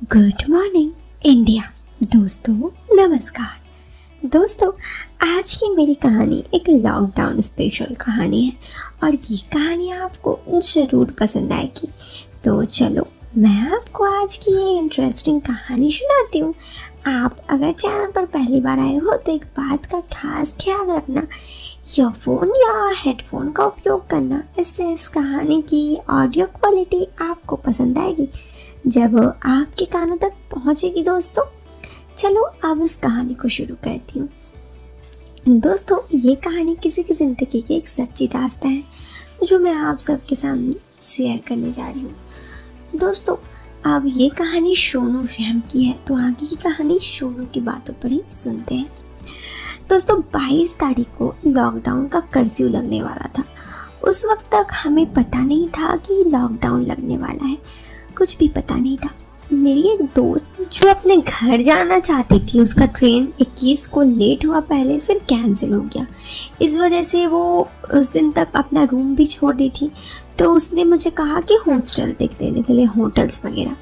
Good morning India. दोस्तों नमस्कार। दोस्तों आज की मेरी कहानी एक लॉकडाउन स्पेशल कहानी है और ये कहानी आपको ज़रूर पसंद आएगी। तो चलो मैं आपको आज की ये इंटरेस्टिंग कहानी सुनाती हूँ। आप अगर चैनल पर पहली बार आए हो तो एक बात का खास ख्याल रखना, ईयरफोन या हेडफोन का उपयोग करना, इससे इस कहानी की ऑडियो क्वालिटी आपको पसंद आएगी जब आपके कानों तक पहुंचेगी। दोस्तों चलो अब इस कहानी को शुरू करती हूँ। दोस्तों ये कहानी किसी की ज़िंदगी की एक सच्ची दास्तान है जो मैं आप सबके सामने शेयर करने जा रही हूँ। दोस्तों अब ये कहानी सोनू श्याम की है, तो आगे की कहानी सोनू की बातों पर ही सुनते हैं। दोस्तों 22 तारीख को लॉकडाउन का कर्फ्यू लगने वाला था। उस वक्त तक हमें पता नहीं था कि लॉकडाउन लगने वाला है, कुछ भी पता नहीं था। मेरी एक दोस्त जो अपने घर जाना चाहती थी, उसका ट्रेन 21 को लेट हुआ पहले, फिर कैंसिल हो गया। इस वजह से वो उस दिन तक अपना रूम भी छोड़ दी थी। तो उसने मुझे कहा कि हॉस्टल देख लेने के लिए, होटल्स वगैरह।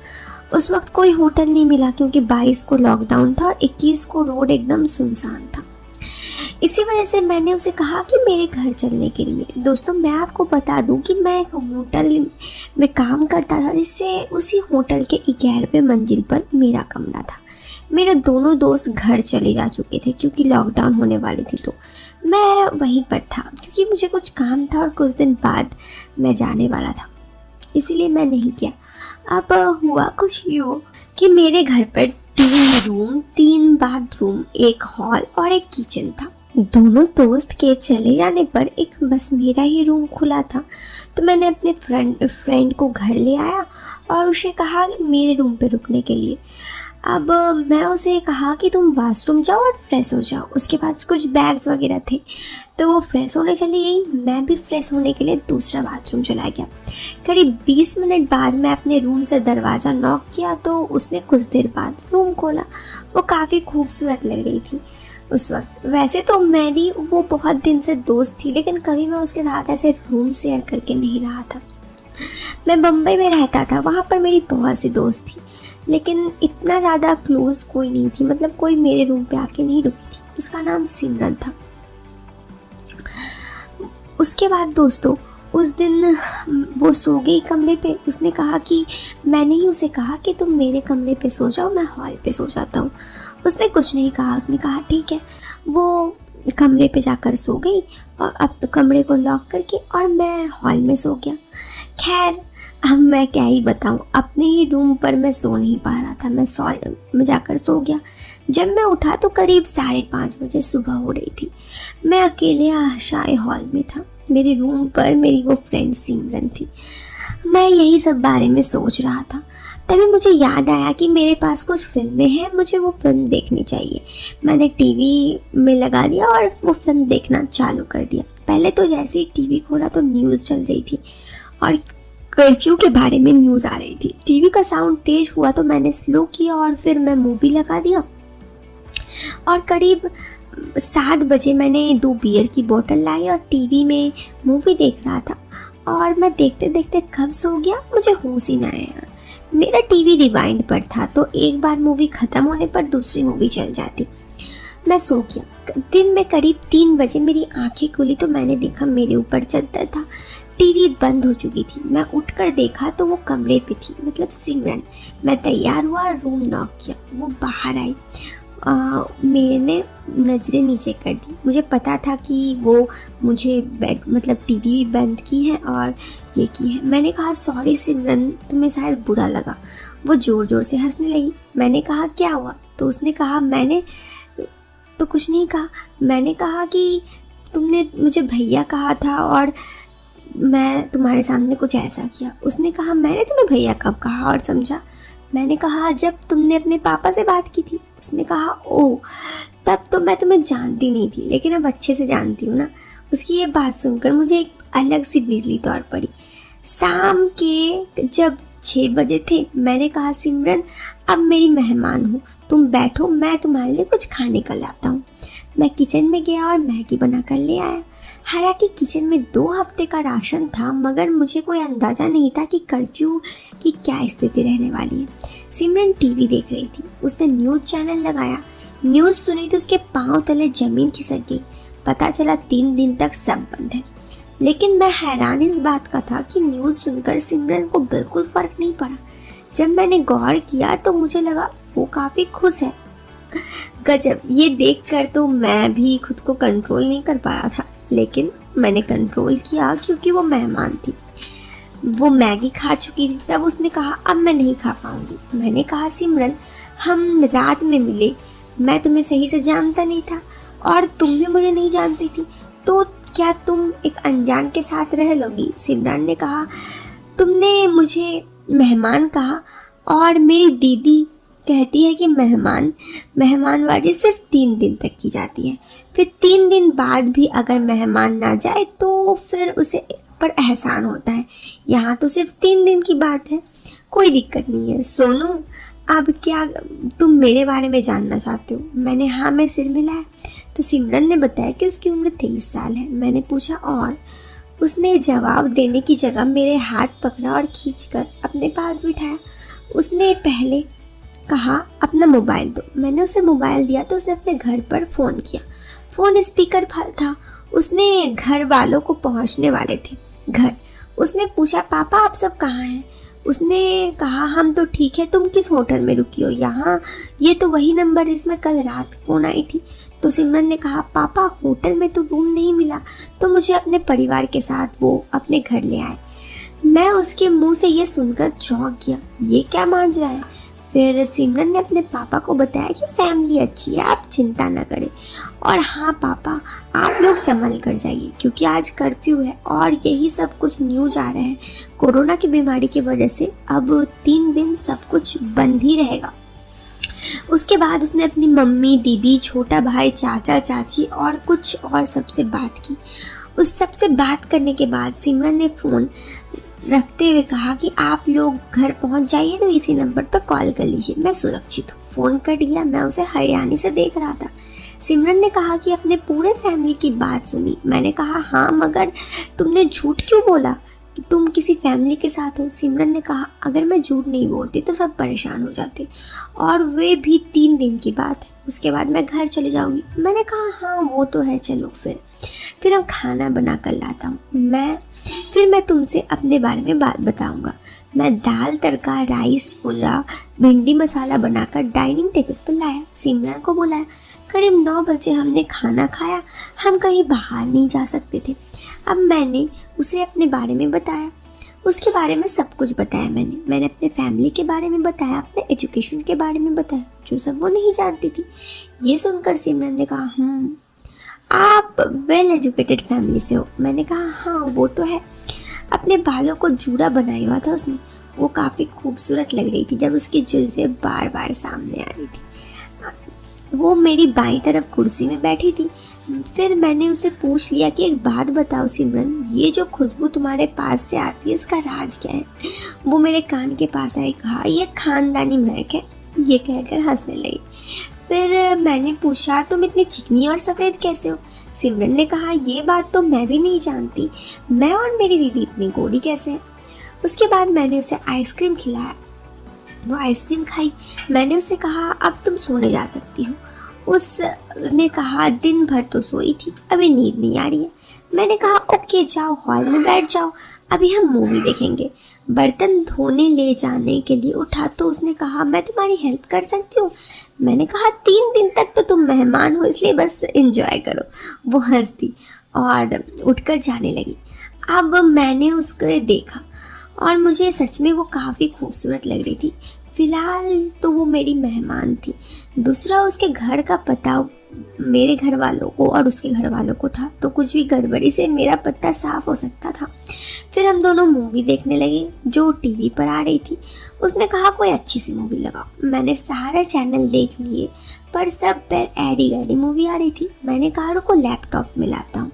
उस वक्त कोई होटल नहीं मिला क्योंकि 22 को लॉकडाउन था और 21 को रोड एकदम सुनसान था। इसी वजह से मैंने उसे कहा कि मेरे घर चलने के लिए। दोस्तों मैं आपको बता दूं कि मैं एक होटल में काम करता था, जिससे उसी होटल के 11वें मंजिल पर मेरा कमरा था। मेरे दोनों दोस्त घर चले जा चुके थे क्योंकि लॉकडाउन होने वाली थी, तो मैं वहीं पर था क्योंकि मुझे कुछ काम था और कुछ दिन बाद मैं जाने वाला था, इसीलिए मैं नहीं किया। अब हुआ कुछ यूँ कि मेरे घर पर 3 रूम, 3 बाथरूम, एक हॉल और एक किचन था। दोनों दोस्त के चले जाने पर एक बस मेरा ही रूम खुला था, तो मैंने अपने फ्रेंड को घर ले आया और उसे कहा मेरे रूम पे रुकने के लिए। अब मैं उसे कहा कि तुम बाथरूम जाओ और फ्रेश हो जाओ। उसके पास कुछ बैग्स वगैरह थे, तो वो फ्रेश होने चली गई। मैं भी फ्रेश होने के लिए दूसरा बाथरूम चला गया। करीब 20 मिनट बाद मैं अपने रूम से दरवाज़ा नॉक किया तो उसने कुछ देर बाद रूम खोला। वो काफ़ी खूबसूरत लग रही थी उस वक्त। वैसे तो मेरी वो बहुत दिन से दोस्त थी, लेकिन कभी मैं उसके साथ ऐसे रूम शेयर करके नहीं रहा था। मैं बम्बई में रहता था, वहाँ पर मेरी बहुत सी दोस्त थी, लेकिन इतना ज़्यादा क्लोज कोई नहीं थी। मतलब कोई मेरे रूम पे आके नहीं रुकी थी। उसका नाम सिमरन था। उसके बाद दोस्तों उस दिन वो सो गई कमरे पे। उसने कहा कि मैंने ही उसे कहा कि तुम मेरे कमरे पे सो जाओ, मैं हॉल पे सो जाता हूँ। उसने कुछ नहीं कहा, उसने कहा ठीक है। वो कमरे पे जाकर सो गई और अब तो कमरे को लॉक करके, और मैं हॉल में सो गया। खैर अब मैं क्या ही बताऊँ, अपने ही रूम पर मैं सो नहीं पा रहा था। मैं जाकर सो गया। जब मैं उठा तो करीब 5:30 बजे सुबह हो रही थी। मैं अकेले आशाए हॉल में था। मेरे रूम पर मेरी वो फ्रेंड सिमरन थी। मैं यही सब बारे में सोच रहा था। तभी मुझे याद आया कि मेरे पास कुछ फिल्में हैं, मुझे वो फिल्म देखनी चाहिए। मैंने टीवी में लगा दिया और वो फिल्म देखना चालू कर दिया। पहले तो जैसे ही टीवी खोला तो न्यूज़ चल रही थी और कर्फ्यू के बारे में न्यूज़ आ रही थी। टीवी का साउंड तेज हुआ तो मैंने स्लो किया और फिर मैं मूवी लगा दिया। और करीब 7 बजे मैंने 2 बियर की बोतल लाई और टीवी में मूवी देख रहा था। और मैं देखते देखते कब सो गया मुझे होश ही ना आया। मेरा टीवी रिवाइंड पर था, तो एक बार मूवी ख़त्म होने पर दूसरी मूवी चल जाती। मैं सो गया। दिन में करीब 3 बजे मेरी आंखें खुली तो मैंने देखा मेरे ऊपर चादर था। टीवी बंद हो चुकी थी। मैं उठकर देखा तो वो कमरे पे थी, मतलब सिमरन। मैं तैयार हुआ और रूम नॉक किया। वो बाहर आई। मैंने नज़रें नीचे कर दी। मुझे पता था कि वो मुझे मतलब टीवी भी बंद की है और ये की है। मैंने कहा सॉरी सिमरन, तुम्हें शायद बुरा लगा। वो ज़ोर ज़ोर से हंसने लगी। मैंने कहा क्या हुआ? तो उसने कहा मैंने तो कुछ नहीं कहा। मैंने कहा कि तुमने मुझे भैया कहा था और मैं तुम्हारे सामने कुछ ऐसा किया। उसने कहा मैंने तुम्हें भैया कब कहा और समझा? मैंने कहा जब तुमने अपने पापा से बात की थी। उसने कहा ओह, तब तो मैं तुम्हें जानती नहीं थी, लेकिन अब अच्छे से जानती हूँ ना। उसकी ये बात सुनकर मुझे एक अलग सी बिजली दौड़ पड़ी। शाम के जब 6 बजे थे, मैंने कहा सिमरन अब मेरी मेहमान हो, तुम बैठो, मैं तुम्हारे लिए कुछ खाने का लाता हूँ। मैं किचन में गया और मैगी बना कर ले आया। हालांकि किचन में 2 हफ्ते का राशन था, मगर मुझे कोई अंदाज़ा नहीं था कि कर्फ्यू की क्या स्थिति रहने वाली है। सिमरन टीवी देख रही थी। उसने न्यूज़ चैनल लगाया, न्यूज़ सुनी तो उसके पांव तले जमीन खिसक गई। पता चला 3 दिन तक सब बंद है। लेकिन मैं हैरान इस बात का था कि न्यूज़ सुनकर सिमरन को बिल्कुल फर्क नहीं पड़ा। जब मैंने गौर किया तो मुझे लगा वो काफ़ी खुश है। गजब, ये देखकर तो मैं भी खुद को कंट्रोल नहीं कर पाया था, लेकिन मैंने कंट्रोल किया क्योंकि वो मेहमान थी। वो मैगी खा चुकी थी। तब उसने कहा अब मैं नहीं खा पाऊंगी। मैंने कहा सिमरन, हम रात में मिले, मैं तुम्हें सही से जानता नहीं था और तुम भी मुझे नहीं जानती थी, तो क्या तुम एक अनजान के साथ रह लोगी? सिमरन ने कहा, तुमने मुझे मेहमान कहा और मेरी दीदी कहती है कि मेहमानबाजी सिर्फ 3 दिन तक की जाती है, फिर 3 दिन बाद भी अगर मेहमान ना जाए तो फिर उसे पर एहसान होता है। यहाँ तो सिर्फ 3 दिन की बात है, कोई दिक्कत नहीं है। सोनू, अब क्या तुम मेरे बारे में जानना चाहते हो? मैंने हाँ में सिर मिलाया तो सिमरन ने बताया कि उसकी उम्र 23 साल है। मैंने पूछा और? उसने जवाब देने की जगह मेरे हाथ पकड़ा और खींचकर अपने पास बिठाया। उसने पहले कहा अपना मोबाइल दो। मैंने उसे मोबाइल दिया तो उसने अपने घर पर फ़ोन किया। फ़ोन स्पीकर पर था। उसने घर वालों को पहुंचने वाले थे घर। उसने पूछा पापा आप सब कहाँ हैं? उसने कहा हम तो ठीक है, तुम किस होटल में रुकी हो? यहाँ ये तो वही नंबर जिसमें कल रात फ़ोन आई थी। तो सिमरन ने कहा पापा होटल में तो रूम नहीं मिला, तो मुझे अपने परिवार के साथ वो अपने घर ले आए। मैं उसके मुंह से ये सुनकर चौंक गया, ये क्या मांझ रहा है? फिर सिमरन ने अपने पापा को बताया कि फैमिली अच्छी है, आप चिंता ना करें। और हाँ पापा, आप लोग संभल कर जाइए क्योंकि आज कर्फ्यू है और यही सब कुछ न्यूज आ रहे हैं। कोरोना की बीमारी की वजह से अब 3 दिन सब कुछ बंद ही रहेगा। उसके बाद उसने अपनी मम्मी, दीदी, छोटा भाई, चाचा, चाची और कुछ और सबसे बात की। उस सबसे बात करने के बाद सिमरन ने फ़ोन रखते हुए कहा कि आप लोग घर पहुंच जाइए तो इसी नंबर पर कॉल कर लीजिए, मैं सुरक्षित हूँ। फ़ोन कट गया। मैं उसे हरियाणी से देख रहा था। सिमरन ने कहा कि अपने पूरे फैमिली की बात सुनी। मैंने कहा हाँ, मगर तुमने झूठ क्यों बोला कि तुम किसी फैमिली के साथ हो? सिमरन ने कहा अगर मैं झूठ नहीं बोलती तो सब परेशान हो जाते, और वे भी 3 दिन की बात है, उसके बाद मैं घर चले जाऊंगी। मैंने कहा हाँ वो तो है, चलो फिर हम खाना बना कर लाता हूँ। फिर मैं तुमसे अपने बारे में बात बताऊंगा। मैं दाल तड़का, राइस, पुलाव, भिंडी मसाला बनाकर डाइनिंग टेबल पर लाया। सिमरन को बुलाया। करीब 9 बजे हमने खाना खाया। हम कहीं बाहर नहीं जा सकते थे। अब मैंने उसे अपने बारे में बताया, उसके बारे में सब कुछ बताया। मैंने अपने फैमिली के बारे में बताया, अपने एजुकेशन के बारे में बताया, जो सब वो नहीं जानती थी। ये सुनकर सिमरन ने कहा आप वेल एजुकेटेड फैमिली से हो। मैंने कहा हाँ वो तो है। अपने बालों को जूड़ा बनाया हुआ था उसने। वो काफ़ी खूबसूरत लग रही थी जब उसकी जुल्फें बार बार सामने आ रही थी। वो मेरी बाईं तरफ कुर्सी में बैठी थी। फिर मैंने उसे पूछ लिया कि एक बात बताओ सिमरन, ये जो खुशबू तुम्हारे पास से आती है इसका राज क्या है? वो मेरे कान के पास आई, कहा ये खानदानी महक है। ये कहकर हंसने लगी। फिर मैंने पूछा तुम इतनी चिकनी और सफ़ेद कैसे हो? सिमरन ने कहा ये बात तो मैं भी नहीं जानती, मैं और मेरी दीदी इतनी गोरी कैसे हैं? उसके बाद मैंने उसे आइसक्रीम खिलाया। वो आइसक्रीम खाई। मैंने उससे कहा अब तुम सोने जा सकती हो। उसने कहा दिन भर तो सोई थी, अभी नींद नहीं आ रही है। मैंने कहा ओके जाओ, हॉल में बैठ जाओ, अभी हम मूवी देखेंगे। बर्तन धोने ले जाने के लिए उठा तो उसने कहा मैं तुम्हारी हेल्प कर सकती हूँ। मैंने कहा 3 दिन तक तो तुम मेहमान हो, इसलिए बस एंजॉय करो। वो हंस दी और उठकर जाने लगी। अब मैंने उसको देखा और मुझे सच में वो काफ़ी खूबसूरत लग रही थी। फिलहाल तो वो मेरी मेहमान थी। दूसरा, उसके घर का पता मेरे घर वालों को और उसके घर वालों को था, तो कुछ भी गड़बड़ी से मेरा पता साफ हो सकता था। फिर हम दोनों मूवी देखने लगे जो टीवी पर आ रही थी। उसने कहा कोई अच्छी सी मूवी लगाओ। मैंने सारे चैनल देख लिए पर सब पर एडी गैडी मूवी आ रही थी। मैंने कहा रुको लैपटॉप में लाता हूँ।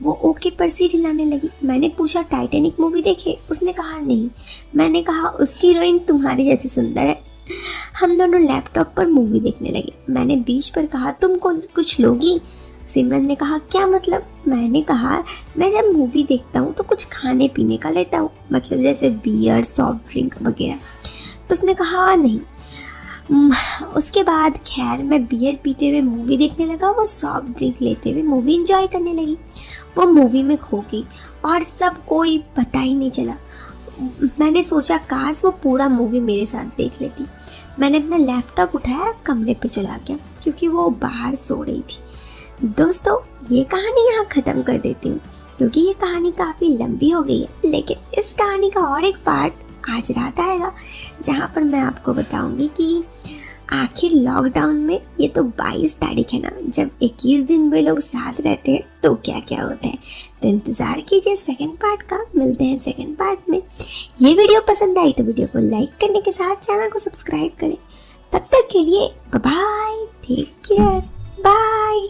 वो ओके पर सिर हिलाने लगी। मैंने पूछा टाइटैनिक मूवी देखे? उसने कहा नहीं। मैंने कहा उसकी हीरोइन तुम्हारी जैसी सुंदर है। हम दोनों लैपटॉप पर मूवी देखने लगे। मैंने बीच पर कहा तुम कुछ लोगी? सिमरन ने कहा क्या मतलब? मैंने कहा मैं जब मूवी देखता हूँ तो कुछ खाने पीने का लेता हूँ, मतलब जैसे बियर, सॉफ्ट ड्रिंक वगैरह। तो उसने कहा नहीं। उसके बाद खैर मैं बियर पीते हुए मूवी देखने लगा, वो सॉफ्ट ड्रिंक लेते हुए मूवी एंजॉय करने लगी। वो मूवी में खो गई और सब कोई पता ही नहीं चला। मैंने सोचा काश वो पूरा मूवी मेरे साथ देख लेती। मैंने अपना लैपटॉप उठाया, कमरे पे चला गया क्योंकि वो बाहर सो रही थी। दोस्तों ये कहानी यहाँ ख़त्म कर देती हूँ क्योंकि ये कहानी काफ़ी लंबी हो गई है, लेकिन इस कहानी का और एक पार्ट आज रात आएगा जहाँ पर मैं आपको बताऊंगी कि आखिर लॉकडाउन में, ये तो 22 तारीख है ना, जब 21 दिन वे लोग साथ रहते हैं तो क्या क्या होता है। तो इंतज़ार कीजिए सेकंड पार्ट का। मिलते हैं सेकंड पार्ट में। ये वीडियो पसंद आई तो वीडियो को लाइक करने के साथ चैनल को सब्सक्राइब करें। तब तक के लिए bye bye, take care, bye.